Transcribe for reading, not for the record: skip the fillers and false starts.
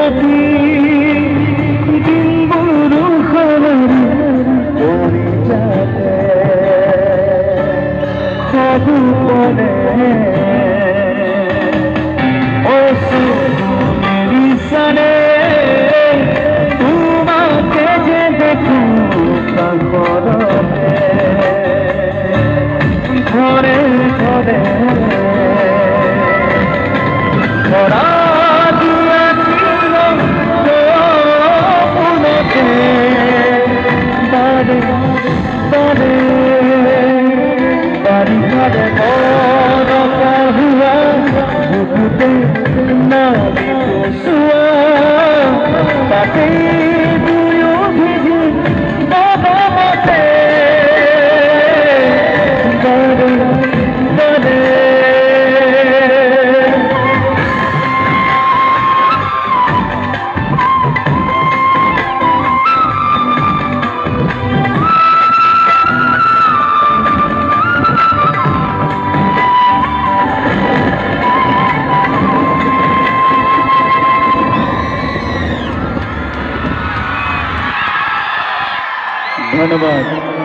সাথী দিন বুড়ো খবর পড়ি যাতে সবু পরে ও সুমেরি সনে তোমাকে যে দেখু ঘরে ঘরে ঘরে ঘরা দিয়া ছিল পুনতে বারে বারে বাড়ি ঘরে রকা হুয়া বুকুতে নারী শুয়া তাতে দুয়ো ভিজি বাবা মতে বারে বারে ধন্যবাদ।